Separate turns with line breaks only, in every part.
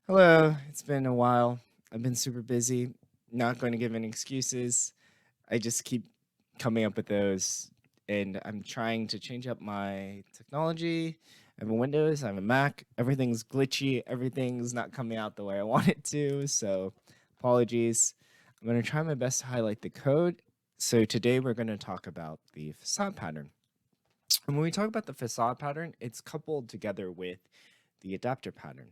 Hello, it's been a while. I've been super busy. Not going to give any excuses. I just keep coming up with those. And I'm trying to change up my technology. I have a Windows, I have a Mac. Everything's glitchy. Everything's not coming out the way I want it to. So apologies. I'm going to try my best to highlight the code. So today we're going to talk about the facade pattern. And when we talk about the facade pattern, it's coupled together with the adapter pattern.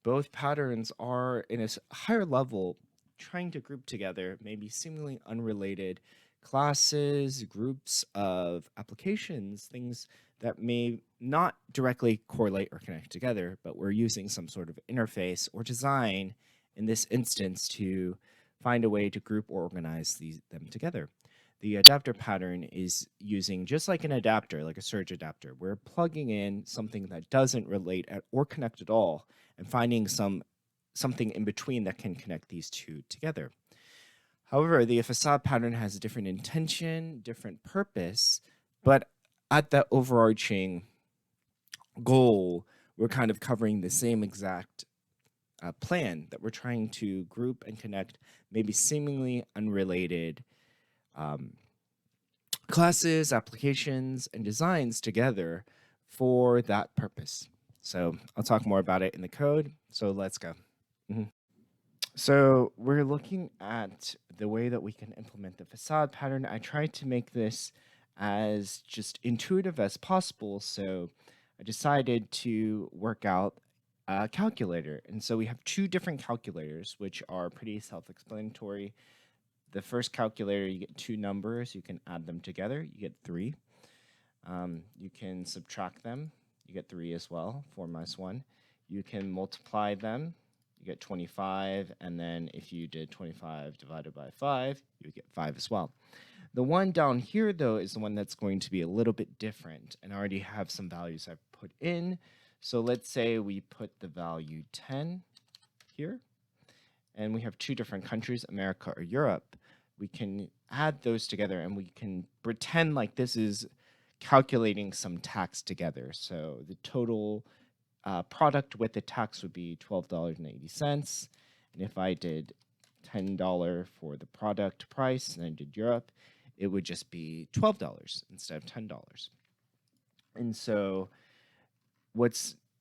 Both patterns are in a higher level trying to group together maybe seemingly unrelated classes, groups of applications, things that may not directly correlate or connect together, but we're using some sort of interface or design in this instance to find a way to group or organize them together. The adapter pattern is using just like an adapter, like a surge adapter. We're plugging in something that doesn't relate or connect at all and finding something in between that can connect these two together. However, the facade pattern has a different intention, different purpose, but at the overarching goal, we're kind of covering the same exact plan that we're trying to group and connect maybe seemingly unrelated classes, applications, and designs together for that purpose. So I'll talk more about it in the code. So let's go. So we're looking at the way that we can implement the facade pattern. I tried to make this as just intuitive as possible. So I decided to work out a calculator. And so we have two different calculators, which are pretty self-explanatory. The first calculator, you get two numbers. You can add them together. You get 3. You can subtract them. You get 3 as well, 4 minus 1. You can multiply them. You get 25. And then if you did 25 divided by 5, you would get 5 as well. The one down here, though, is the one that's going to be a little bit different. And I already have some values I've put in. So let's say we put the value 10 here. And we have two different countries, America or Europe. We can add those together and we can pretend like this is calculating some tax together. So the total product with the tax would be $12.80. And if I did $10 for the product price and I did Europe, it would just be $12 instead of $10. And so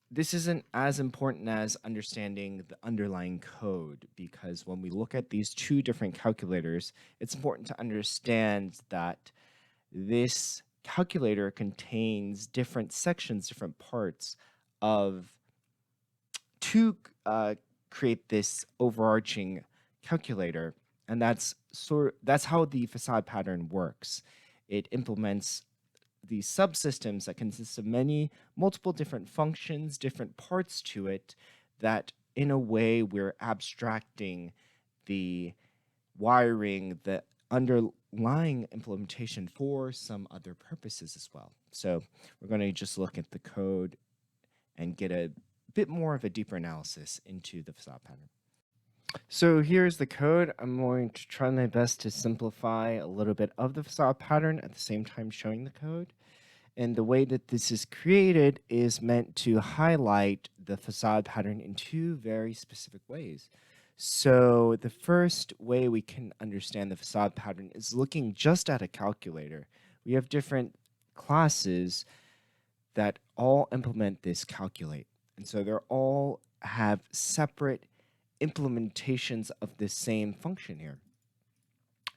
this isn't as important as understanding the underlying code, because when we look at these two different calculators, it's important to understand that this calculator contains different sections, different parts to create this overarching calculator. And that's how the facade pattern works. It implements these subsystems that consist of multiple different functions, different parts to it, that in a way we're abstracting the wiring, the underlying implementation for some other purposes as well. So we're going to just look at the code and get a bit more of a deeper analysis into the facade pattern. So here's the code. I'm going to try my best to simplify a little bit of the facade pattern at the same time showing the code. And the way that this is created is meant to highlight the facade pattern in two very specific ways. So the first way we can understand the facade pattern is looking just at a calculator. We have different classes that all implement this calculate. And so they're all have separate implementations of the same function here.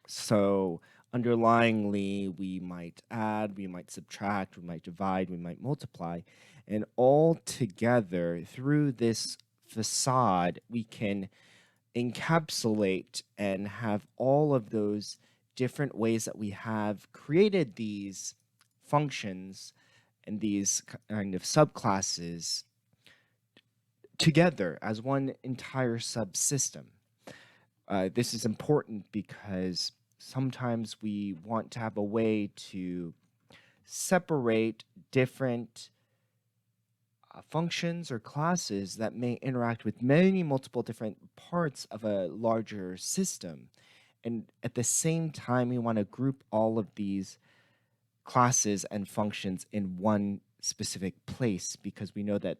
So underlyingly, we might add, we might subtract, we might divide, we might multiply, and all together through this facade, we can encapsulate and have all of those different ways that we have created these functions and these kind of subclasses together as one entire subsystem. This is important because sometimes we want to have a way to separate different functions or classes that may interact with multiple different parts of a larger system. And at the same time, we want to group all of these classes and functions in one specific place, because we know that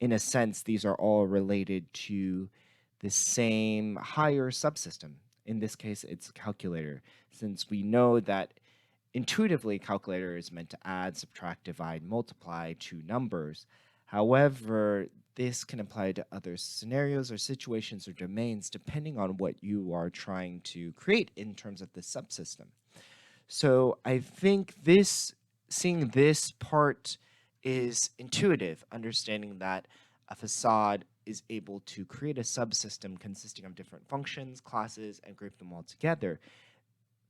in a sense, these are all related to the same higher subsystem. In this case, it's a calculator, since we know that intuitively, calculator is meant to add, subtract, divide, multiply two numbers. However, this can apply to other scenarios or situations or domains depending on what you are trying to create in terms of the subsystem. So I think seeing this part is intuitive, understanding that a facade is able to create a subsystem consisting of different functions, classes, and group them all together,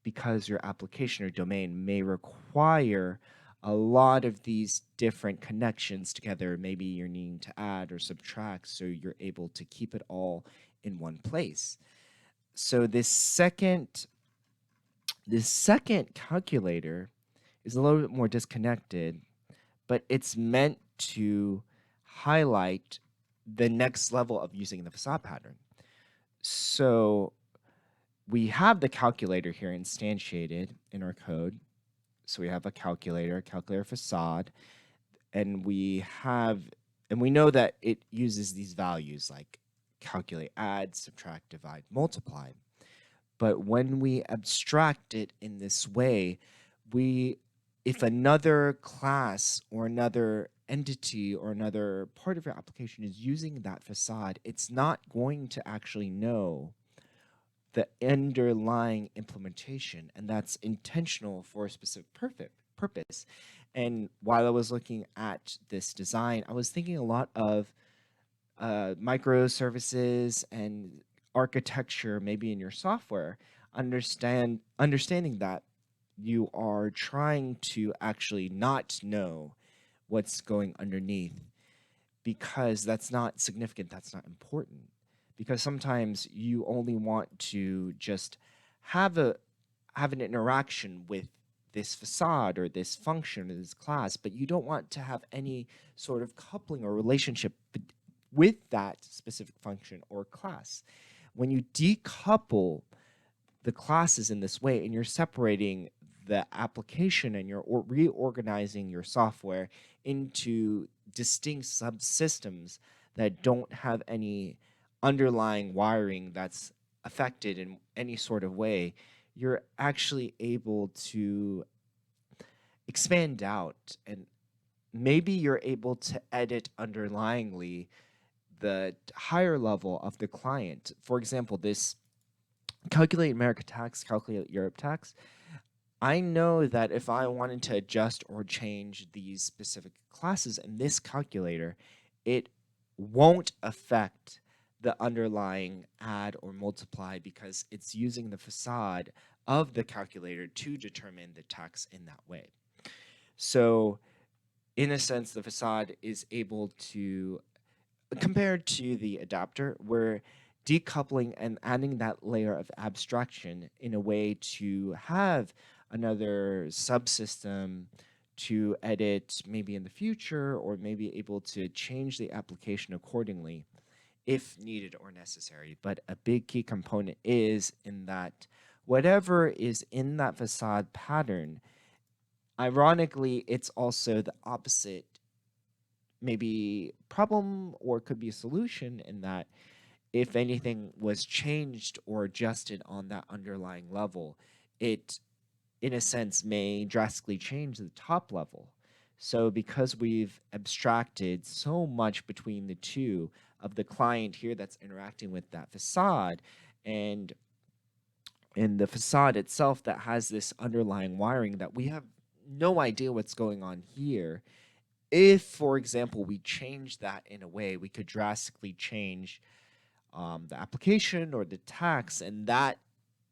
because your application or domain may require a lot of these different connections together. Maybe you're needing to add or subtract, so you're able to keep it all in one place. So this second calculator is a little bit more disconnected, but it's meant to highlight the next level of using the facade pattern. So we have the calculator here instantiated in our code. So we have a calculator facade, and we know that it uses these values like calculate, add, subtract, divide, multiply. But when we abstract it in this way, if another class or another entity or another part of your application is using that facade, it's not going to actually know the underlying implementation, and that's intentional for a specific purpose. And while I was looking at this design, I was thinking a lot of microservices and architecture, maybe in your software, understanding that you are trying to actually not know what's going underneath, because that's not significant, that's not important. Because sometimes you only want to just have an interaction with this facade or this function or this class, but you don't want to have any sort of coupling or relationship with that specific function or class. When you decouple the classes in this way and you're separating the application and you're reorganizing your software into distinct subsystems that don't have any underlying wiring that's affected in any sort of way, you're actually able to expand out, and maybe you're able to edit underlyingly the higher level of the client. For example, this calculate America tax, calculate Europe tax. I know that if I wanted to adjust or change these specific classes in this calculator, it won't affect the underlying add or multiply, because it's using the facade of the calculator to determine the tax in that way. So in a sense, the facade is able to, compared to the adapter, we're decoupling and adding that layer of abstraction in a way to have another subsystem to edit maybe in the future, or maybe able to change the application accordingly if needed or necessary. But a big key component is in that whatever is in that facade pattern, ironically, it's also the opposite maybe problem, or could be a solution, in that if anything was changed or adjusted on that underlying level, it in a sense may drastically change the top level. So because we've abstracted so much between the two of the client here that's interacting with that facade, and the facade itself that has this underlying wiring that we have no idea what's going on here, if, for example, we change that in a way, we could drastically change the application or the tax, and that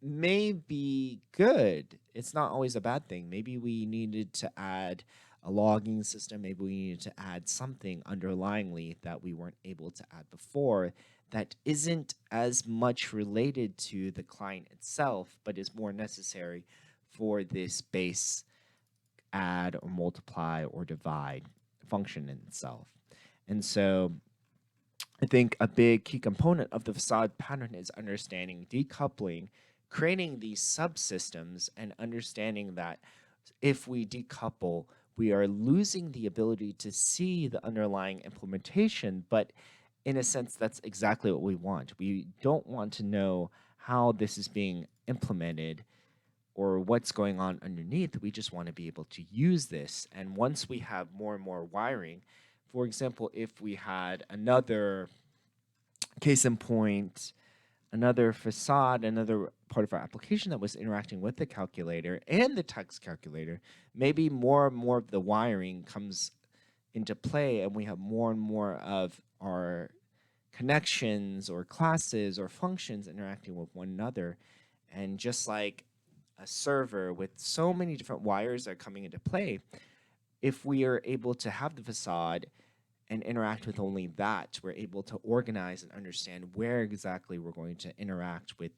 may be good. It's not always a bad thing. Maybe we needed to add a logging system. Maybe we needed to add something underlyingly that we weren't able to add before, that isn't as much related to the client itself, but is more necessary for this base add or multiply or divide function in itself. And so I think a big key component of the facade pattern is understanding decoupling, creating these subsystems, and understanding that if we decouple, we are losing the ability to see the underlying implementation, but in a sense, that's exactly what we want. We don't want to know how this is being implemented or what's going on underneath. We just want to be able to use this. And once we have more and more wiring, for example, if we had another case in point, another facade, another part of our application that was interacting with the calculator and the text calculator, maybe more and more of the wiring comes into play and we have more and more of our connections or classes or functions interacting with one another. And just like a server with so many different wires that are coming into play, if we are able to have the facade and interact with only that, we're able to organize and understand where exactly we're going to interact with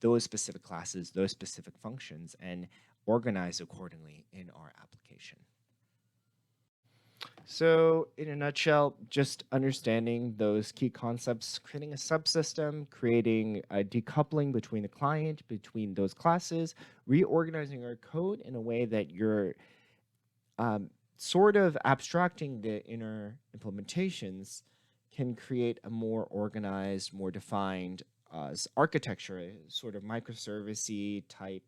those specific classes, those specific functions, and organize accordingly in our application. So in a nutshell, just understanding those key concepts, creating a subsystem, creating a decoupling between the client, between those classes, reorganizing our code in a way that you're sort of abstracting the inner implementations can create a more organized, more defined architecture, sort of microservice-y type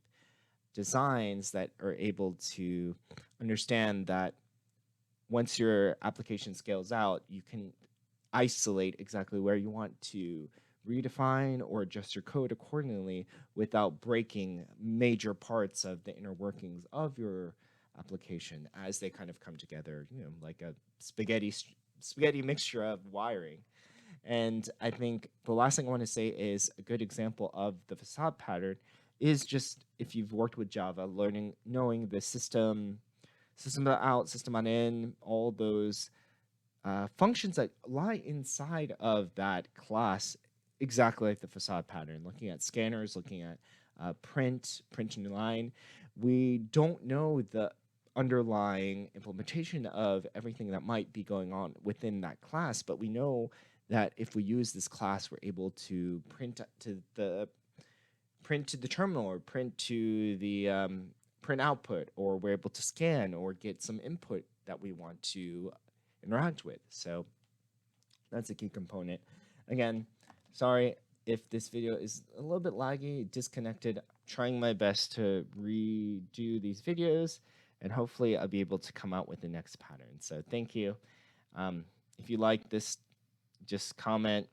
designs that are able to understand that once your application scales out, you can isolate exactly where you want to redefine or adjust your code accordingly without breaking major parts of the inner workings of your application as they kind of come together, like a spaghetti mixture of wiring. And I think the last thing I want to say is a good example of the facade pattern is just if you've worked with Java, knowing the system out, system on in, all those functions that lie inside of that class, exactly like the facade pattern, looking at scanners, looking at print in line. We don't know the underlying implementation of everything that might be going on within that class, but we know that if we use this class, we're able to print to the terminal or print to the print output, or we're able to scan or get some input that we want to interact with. So that's a key component. Again, sorry if this video is a little bit laggy, disconnected. I'm trying my best to redo these videos, and hopefully I'll be able to come out with the next pattern. So thank you. If you like this, just comment,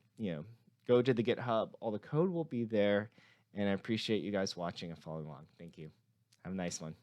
go to the GitHub. All the code will be there, and I appreciate you guys watching and following along. Thank you. Have a nice one.